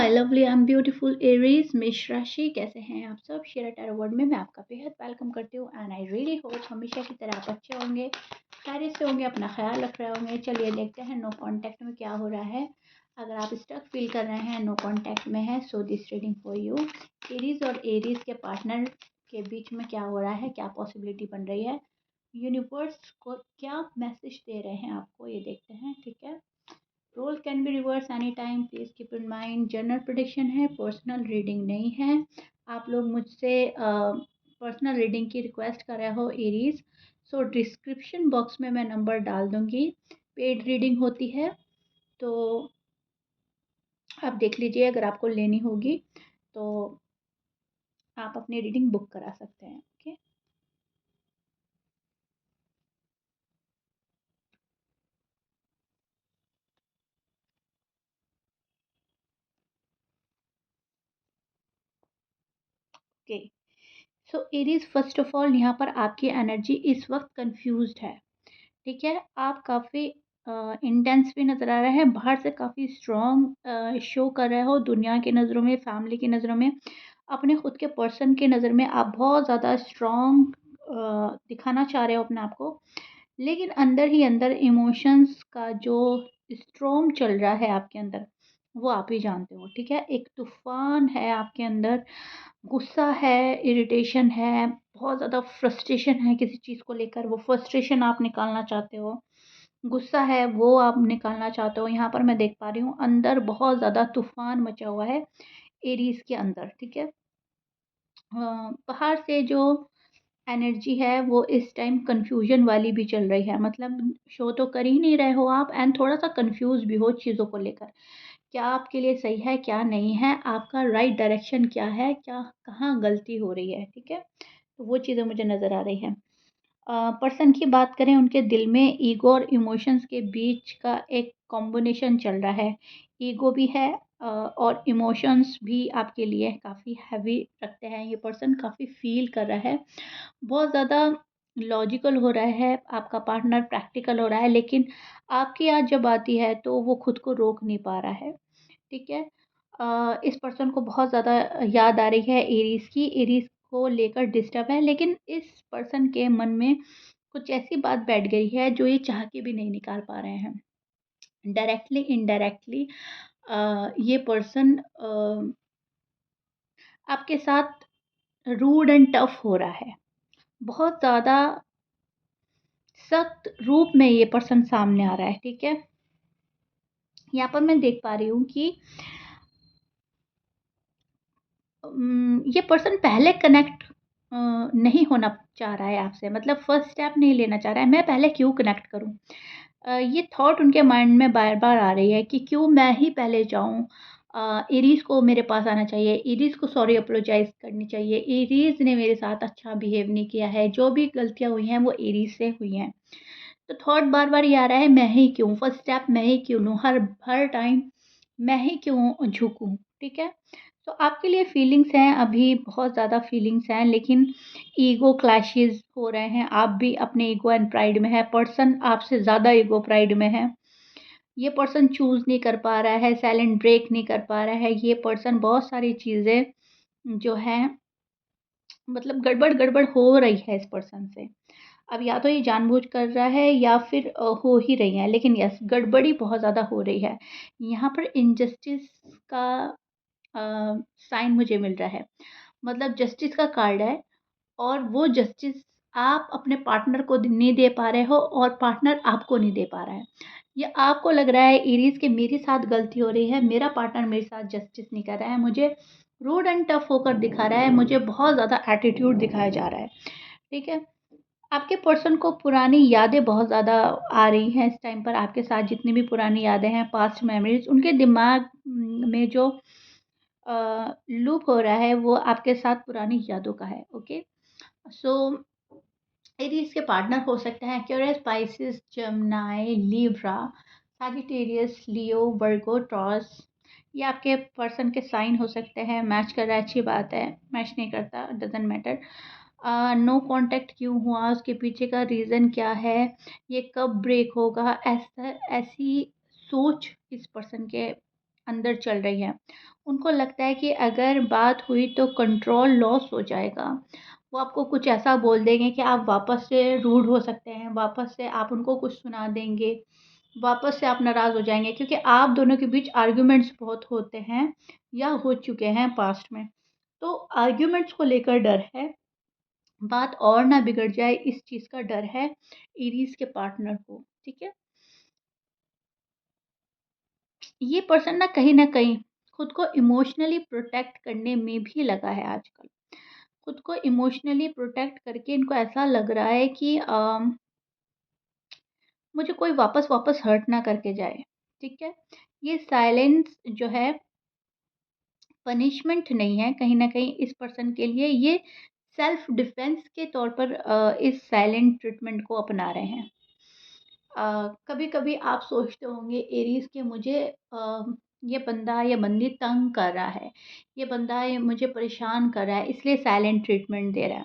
Hi lovely I am beautiful Aries मेष राशि, कैसे हैं आप सब। शेरा टैरो वर्ड में मैं आपका बेहद वेलकम करती हूँ एंड आई रियली होप हमेशा की तरह आप अच्छे होंगे, खैरियत से होंगे, अपना ख्याल रख रहे होंगे। चलिए देखते हैं नो कांटेक्ट में क्या हो रहा है। अगर आप स्टक फील कर रहे हैं, नो कांटेक्ट में है, so this reading for you. Aries और एरीज के पार्टनर के बीच में क्या हो रहा है, क्या पॉसिबिलिटी बन रही है, यूनिवर्स को क्या मैसेज दे रहे हैं आपको, ये देखते हैं। ठीक है, role can be reverse any time, please keep in mind. General prediction है, पर्सनल रीडिंग नहीं है। आप लोग मुझसे पर्सनल रीडिंग की रिक्वेस्ट कर रहे हो एरीज, सो डिस्क्रिप्शन बॉक्स में मैं नंबर डाल दूंगी। पेड रीडिंग होती है, तो आप देख लीजिए। अगर आपको लेनी होगी तो आप अपनी रीडिंग बुक करा सकते हैं। Okay, okay. So Aries, first of all यहाँ पर आपकी एनर्जी इस वक्त कंफ्यूज्ड है। ठीक है, आप काफ़ी इंटेंस भी नज़र आ रहे हैं, बाहर से काफ़ी स्ट्रॉन्ग शो कर रहे हो दुनिया की नज़रों में, फैमिली की नज़रों में, अपने खुद के पर्सन की नज़र में आप बहुत ज़्यादा स्ट्रॉन्ग दिखाना चाह रहे हो अपने आप को। लेकिन अंदर ही अंदर इमोशंस का जो स्ट्रॉम चल रहा है आपके अंदर, वो आप ही जानते हो। ठीक है, एक तूफान है आपके अंदर, गुस्सा है, इरिटेशन है, बहुत ज़्यादा फ्रस्ट्रेशन है किसी चीज़ को लेकर। वो फ्रस्ट्रेशन आप निकालना चाहते हो, गुस्सा है वो आप निकालना चाहते हो। यहाँ पर मैं देख पा रही हूँ अंदर बहुत ज़्यादा तूफान मचा हुआ है एरीज के अंदर। ठीक है, बाहर से जो एनर्जी है वो इस टाइम कंफ्यूजन वाली भी चल रही है। मतलब शो तो कर ही नहीं रहे हो आप, एंड थोड़ा सा कंफ्यूज भी हो चीज़ों को लेकर। क्या आपके लिए सही है, क्या नहीं है, आपका राइट डायरेक्शन क्या है, क्या कहाँ गलती हो रही है। ठीक है, तो वो चीज़ें मुझे नज़र आ रही हैं। पर्सन की बात करें, उनके दिल में ईगो और इमोशंस के बीच का एक कॉम्बिनेशन चल रहा है। ईगो भी है और इमोशंस भी आपके लिए काफ़ी हैवी रखते हैं। ये पर्सन काफ़ी फील कर रहा है, बहुत ज़्यादा लॉजिकल हो रहा है, आपका पार्टनर प्रैक्टिकल हो रहा है, लेकिन आपकी याद जब आती है तो वो खुद को रोक नहीं पा रहा है। ठीक है, इस पर्सन को बहुत ज़्यादा याद आ रही है एरीज़ की, एरीज़ को लेकर डिस्टर्ब है, लेकिन इस पर्सन के मन में कुछ ऐसी बात बैठ गई है जो ये चाह के भी नहीं निकाल पा रहे हैं। डायरेक्टली इनडायरेक्टली ये पर्सन आपके साथ रूड एंड टफ हो रहा है। बहुत ज़्यादा सख्त रूप में ये पर्सन सामने आ रहा है। ठीक है, यहाँ पर मैं देख पा रही हूँ कि ये पर्सन पहले कनेक्ट नहीं होना चाह रहा है आपसे, मतलब फर्स्ट स्टेप नहीं लेना चाह रहा है। मैं पहले क्यों कनेक्ट करूँ, ये थॉट उनके माइंड में बार बार आ रही है कि क्यों मैं ही पहले जाऊँ। एरीज को मेरे पास आना चाहिए, एरीज को सॉरी अपोलोजाइज करनी चाहिए, एरीज ने मेरे साथ अच्छा बिहेव नहीं किया है, जो भी गलतियाँ हुई हैं वो एरीज से हुई हैं। तो थॉट बार बार ये आ रहा है, मैं ही क्यों फर्स्ट स्टेप, मैं ही क्यों लूँ, हर हर टाइम मैं ही क्यों झुकूँ। ठीक है, तो आपके लिए फीलिंग्स हैं, अभी बहुत ज़्यादा फीलिंग्स हैं, लेकिन ईगो क्लैशेस हो रहे हैं। आप भी अपने ईगो एंड प्राइड में है, पर्सन आपसे ज़्यादा ईगो प्राइड में है। ये पर्सन चूज़ नहीं कर पा रहा है, साइलेंट ब्रेक नहीं कर पा रहा है। ये पर्सन बहुत सारी चीज़ें जो हैं, मतलब गड़बड़ गड़बड़ हो रही है इस पर्सन से। अब या तो ये जानबूझ कर रहा है या फिर हो ही रही है, लेकिन यस गड़बड़ी बहुत ज़्यादा हो रही है। यहाँ पर इनजस्टिस का साइन मुझे मिल रहा है, मतलब जस्टिस का कार्ड है, और वो जस्टिस आप अपने पार्टनर को नहीं दे पा रहे हो और पार्टनर आपको नहीं दे पा रहा है। ये आपको लग रहा है एरीज के मेरे साथ गलती हो रही है, मेरा पार्टनर मेरे साथ जस्टिस नहीं कर रहा है, मुझे रूड एंड टफ होकर दिखा रहा है, मुझे बहुत ज़्यादा एटीट्यूड दिखाया जा रहा है। ठीक है, आपके पर्सन को पुरानी यादें बहुत ज़्यादा आ रही हैं इस टाइम पर। आपके साथ जितनी भी पुरानी यादें हैं, पास्ट मेमोरीज, उनके दिमाग में जो लूप हो रहा है वो आपके साथ पुरानी यादों का है। ओके, सो एरीज के पार्टनर हो सकते हैं Aquarius, Pisces, Gemini, Libra, Sagittarius, Leo, Virgo, Taurus. ये आपके पर्सन के साइन हो सकते हैं। मैच कर रहा है, अच्छी बात है, मैच नहीं करता डजेंट मैटर। नो कांटेक्ट क्यों हुआ, उसके पीछे का रीज़न क्या है, ये कब ब्रेक होगा, ऐसा ऐसी सोच इस पर्सन के अंदर चल रही है। उनको लगता है कि अगर बात हुई तो कंट्रोल लॉस हो जाएगा। वो आपको कुछ ऐसा बोल देंगे कि आप वापस से रूड हो सकते हैं, वापस से आप उनको कुछ सुना देंगे, वापस से आप नाराज़ हो जाएँगे क्योंकि आप दोनों के बीच आर्ग्यूमेंट्स बहुत होते हैं या हो चुके हैं पास्ट में। तो आर्ग्यूमेंट्स को लेकर डर है, बात और ना बिगड़ जाए इस चीज़ का डर है एरीज़ के पार्टनर को, ठीक है? ये पर्सन ना कहीं न कहीं खुद को इमोशनली प्रोटेक्ट करने में भी लगा है आजकल। खुद को इमोशनली प्रोटेक्ट करके इनको ऐसा लग रहा है कि मुझे कोई वापस हर्ट ना करके जाए, ठीक है? ये साइलेंस जो है पनिशमेंट नहीं है कहीं न कहीं इस पर्सन के लिए, ये सेल्फ डिफेंस के तौर पर इस साइलेंट ट्रीटमेंट को अपना रहे हैं। कभी-कभी आप सोचते होंगे एरीज़ कि मुझे ये बंदा या बंदी तंग कर रहा है, ये बंदा ये मुझे परेशान कर रहा है इसलिए साइलेंट ट्रीटमेंट दे रहा है।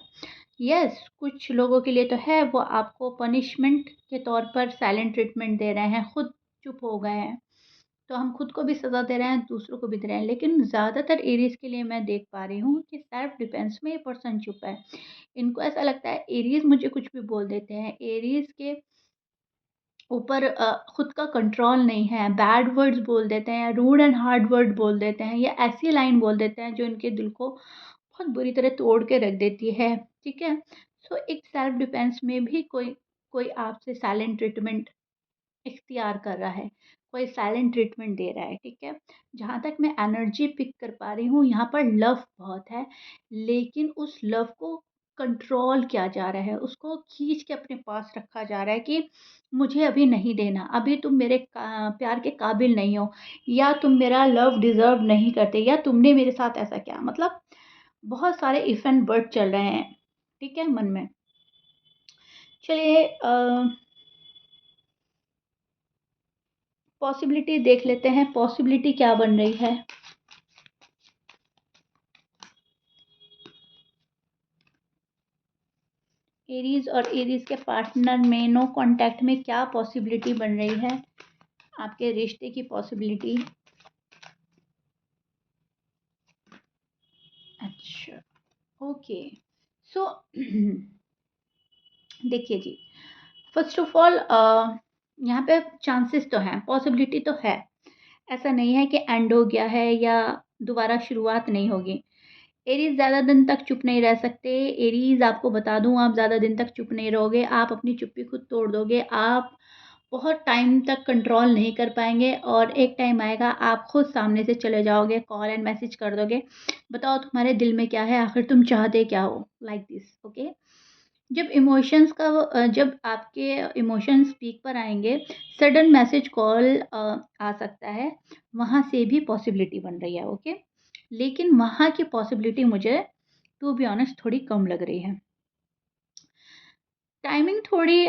यस, कुछ लोगों के लिए तो है वो आपको पनिशमेंट के तौर पर साइलेंट ट्रीटमेंट दे रहे हैं, खुद चुप हो गए हैं। तो हम खुद को भी सज़ा दे रहे हैं, दूसरों को भी दे रहे हैं। लेकिन ज़्यादातर एरीज़ के लिए मैं देख पा रही हूँ कि सेल्फ डिफेंस में ये पर्सन चुप है। इनको ऐसा लगता है एरीज़ मुझे कुछ भी बोल देते हैं, एरीज़ के ऊपर खुद का कंट्रोल नहीं है, बैड वर्ड्स बोल देते हैं, रूड एंड हार्ड वर्ड बोल देते हैं या ऐसी लाइन बोल देते हैं जो इनके दिल को बहुत बुरी तरह तोड़ के रख देती है, ठीक है? सो एक सेल्फ डिफेंस में भी कोई कोई आपसे साइलेंट ट्रीटमेंट इख्तियार कर रहा है, कोई साइलेंट ट्रीटमेंट दे रहा है, ठीक है? जहाँ तक मैं एनर्जी पिक कर पा रही हूँ, यहाँ पर लव बहुत है, लेकिन उस लव को कंट्रोल किया जा रहा है, उसको खींच के अपने पास रखा जा रहा है कि मुझे अभी नहीं देना, अभी तुम मेरे प्यार के काबिल नहीं हो या तुम मेरा लव डिज़र्व नहीं करते या तुमने मेरे साथ ऐसा किया। मतलब बहुत सारे इफ एंड बट चल रहे हैं, ठीक है, मन में। चलिए पॉसिबिलिटी देख लेते हैं, पॉसिबिलिटी क्या बन रही है। एरीज़ और एरीज़ के पार्टनर में नो कॉन्टैक्ट में क्या पॉसिबिलिटी बन रही है, आपके रिश्ते की पॉसिबिलिटी। अच्छा, ओके। सो देखिए जी, फर्स्ट ऑफ ऑल यहाँ पे चांसेस तो हैं, पॉसिबिलिटी तो है। ऐसा नहीं है कि एंड हो गया है या दोबारा शुरुआत नहीं होगी। एरीज़ ज़्यादा दिन तक चुप नहीं रह सकते। एरीज़ आपको बता दूँ आप ज़्यादा दिन तक चुप नहीं रहोगे, आप अपनी चुप्पी खुद तोड़ दोगे। आप बहुत टाइम तक कंट्रोल नहीं कर पाएँगे और एक टाइम आएगा आप खुद सामने से चले जाओगे, कॉल एंड मैसेज कर दोगे, बताओ तुम्हारे दिल में क्या है, आखिर तुम चाहते क्या हो? Like this, okay? जब इमोशंस का जब आपके इमोशंस पीक पर आएँगे, सडन मैसेज कॉल आ सकता है, वहाँ से भी पॉसिबिलिटी बन रही है, ओके? लेकिन वहाँ की पॉसिबिलिटी मुझे टू बी ऑनेस्ट थोड़ी कम लग रही है। टाइमिंग थोड़ी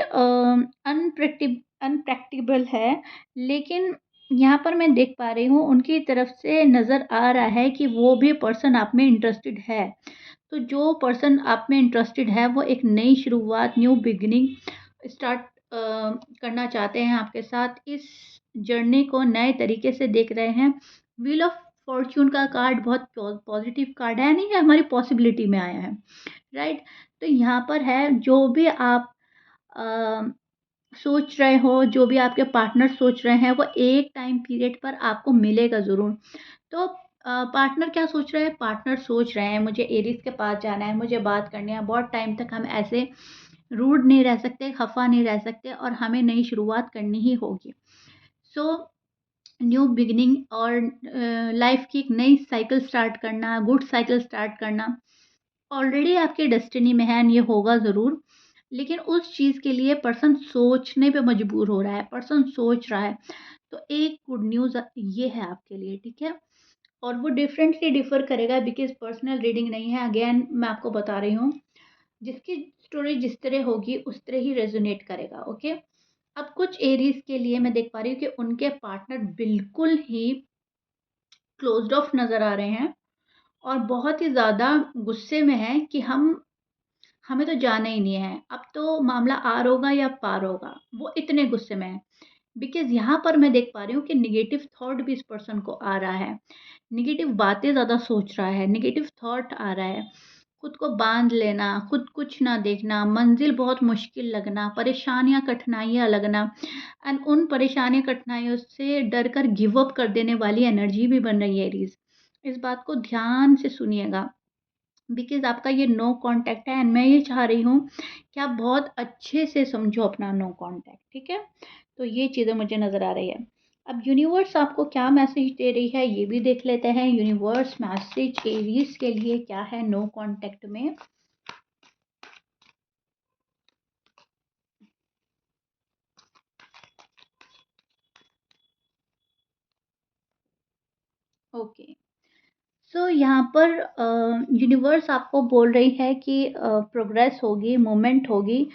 अनप्रैक्टिकल है, लेकिन यहाँ पर मैं देख पा रही हूँ उनकी तरफ से नज़र आ रहा है कि वो भी पर्सन आप में इंटरेस्टेड है। तो जो पर्सन आप में इंटरेस्टेड है वो एक नई शुरुआत, न्यू बिगिनिंग स्टार्ट करना चाहते हैं आपके साथ। इस जर्नी को नए तरीके से देख रहे हैं। व्हील ऑफ फॉर्च्यून का कार्ड बहुत पॉजिटिव कार्ड है, नहीं है हमारी पॉसिबिलिटी में आया है, राइट? तो यहाँ पर है जो भी आप अ, सोच रहे हो, जो भी आपके पार्टनर सोच रहे हैं, वो एक टाइम पीरियड पर आपको मिलेगा ज़रूर। तो पार्टनर क्या सोच रहे हैं? पार्टनर सोच रहे हैं मुझे एरीज़ के पास जाना है, मुझे बात करनी है, बहुत टाइम तक हम ऐसे रूड नहीं रह सकते, खफ़ा नहीं रह सकते और हमें नई शुरुआत करनी ही होगी। सो न्यू बिगिनिंग और लाइफ़ की एक नई साइकिल स्टार्ट करना, गुड साइकिल स्टार्ट करना, ऑलरेडी आपके डेस्टिनी में है एंड ये होगा ज़रूर। लेकिन उस चीज़ के लिए पर्सन सोचने पे मजबूर हो रहा है, पर्सन सोच रहा है। तो एक गुड न्यूज़ ये है आपके लिए, ठीक है? और वो डिफरेंटली डिफ़र करेगा बिकॉज़ पर्सनल रीडिंग नहीं है, अगेन मैं आपको बता रही हूँ। जिसकी स्टोरी जिस तरह होगी उस तरह ही रेज़ोनेट करेगा, ओके? अब कुछ एरीज़ के लिए मैं देख पा रही हूँ कि उनके पार्टनर बिल्कुल ही क्लोज़्ड ऑफ नज़र आ रहे हैं और बहुत ही ज़्यादा गुस्से में हैं कि हमें तो जाना ही नहीं है, अब तो मामला आर होगा या पार होगा, वो इतने गुस्से में हैं। बिकॉज़ यहाँ पर मैं देख पा रही हूँ कि नेगेटिव थॉट भी इस पर्सन को आ रहा है। नेगेटिव बातें ज़्यादा सोच रहा है, नेगेटिव थॉट आ रहा है। खुद को बाँध लेना, खुद कुछ ना देखना, मंज़िल बहुत मुश्किल लगना, परेशानियाँ, कठिनाइयाँ लगना एंड उन परेशानी, कठिनाइयों से डर कर गिव अप कर देने वाली एनर्जी भी बन रही है एरीज़। इस बात को ध्यान से सुनिएगा। बिकॉज़ आपका ये नो कॉन्टैक्ट है एंड मैं ये चाह रही हूँ कि आप बहुत अच्छे से समझो अपना नो कॉन्टैक्ट, ठीक है? तो ये चीज़ें मुझे नज़र आ रही है। अब यूनिवर्स आपको क्या मैसेज दे रही है ये भी देख लेते हैं। यूनिवर्स मैसेज एरीज़ के लिए क्या है नो कॉन्टैक्ट में? ओके। सो यहाँ पर यूनिवर्स आपको बोल रही है कि प्रोग्रेस होगी, मूवमेंट होगी।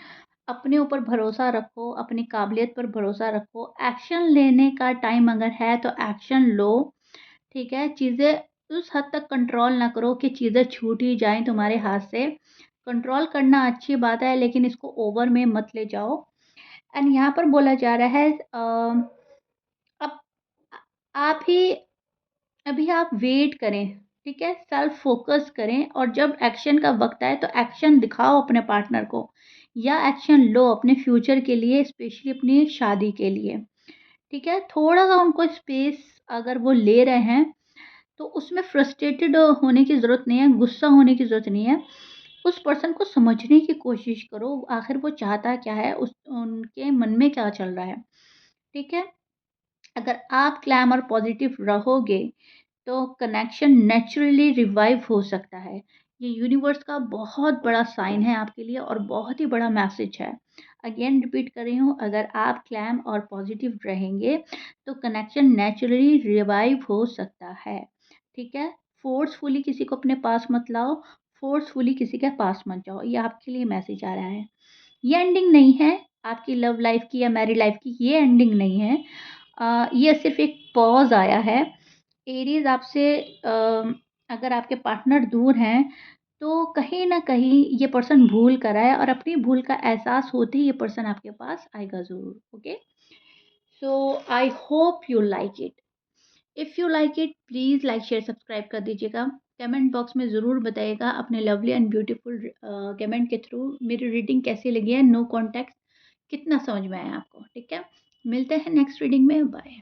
अपने ऊपर भरोसा रखो, अपनी काबिलियत पर भरोसा रखो। एक्शन लेने का टाइम अगर है तो एक्शन लो, ठीक है? चीज़ें उस हद तक कंट्रोल ना करो कि चीज़ें छूट ही जाएँ तुम्हारे हाथ से। कंट्रोल करना अच्छी बात है लेकिन इसको ओवर में मत ले जाओ। एंड यहाँ पर बोला जा रहा है अब आप ही अभी आप वेट करें, ठीक है? सेल्फ फ़ोकस करें और जब एक्शन का वक़्त आए तो एक्शन दिखाओ अपने पार्टनर को या एक्शन लो अपने फ्यूचर के लिए, स्पेशली अपनी शादी के लिए, ठीक है? थोड़ा-सा उनको स्पेस अगर वो ले रहे हैं, तो उसमें फ्रस्ट्रेटेड होने की ज़रूरत नहीं है, गुस्सा होने की ज़रूरत नहीं है। उस पर्सन को समझने की कोशिश करो, आखिर वो चाहता क्या है, उस उनके मन में क्या चल रहा है, ठीक है? अगर आप क्लैम और पॉज़िटिव रहोगे तो कनेक्शन नेचुरली रिवाइव हो सकता है। ये यूनिवर्स का बहुत बड़ा साइन है आपके लिए और बहुत ही बड़ा मैसेज है। अगेन रिपीट कर रही हूँ, अगर आप क्लैम और पॉजिटिव रहेंगे तो कनेक्शन नेचुरली रिवाइव हो सकता है, ठीक है? फोर्सफुली किसी को अपने पास मत लाओ, फोर्सफुली किसी के पास मत जाओ, ये आपके लिए मैसेज आ रहा है। ये एंडिंग नहीं है आपकी लव लाइफ की या मैरिड लाइफ की, ये एंडिंग नहीं है। ये सिर्फ एक पॉज़ आया है। एरीज़ आपसे अगर आपके पार्टनर दूर हैं, तो कहीं न कहीं ये पर्सन भूल कर आया और अपनी भूल का एहसास होते ही ये पर्सन आपके पास आएगा ज़रूर, okay? So I hope you like it. If you like it please like, share, subscribe कर दीजिएगा। कमेंट बॉक्स में ज़रूर बताइएगा अपने लवली एंड ब्यूटीफुल कमेंट के थ्रू मेरी रीडिंग कैसी लगी है, नो कॉन्टेक्ट कितना समझ में आया आपको, ठीक है? मिलते हैं नेक्स्ट रीडिंग में, बाय।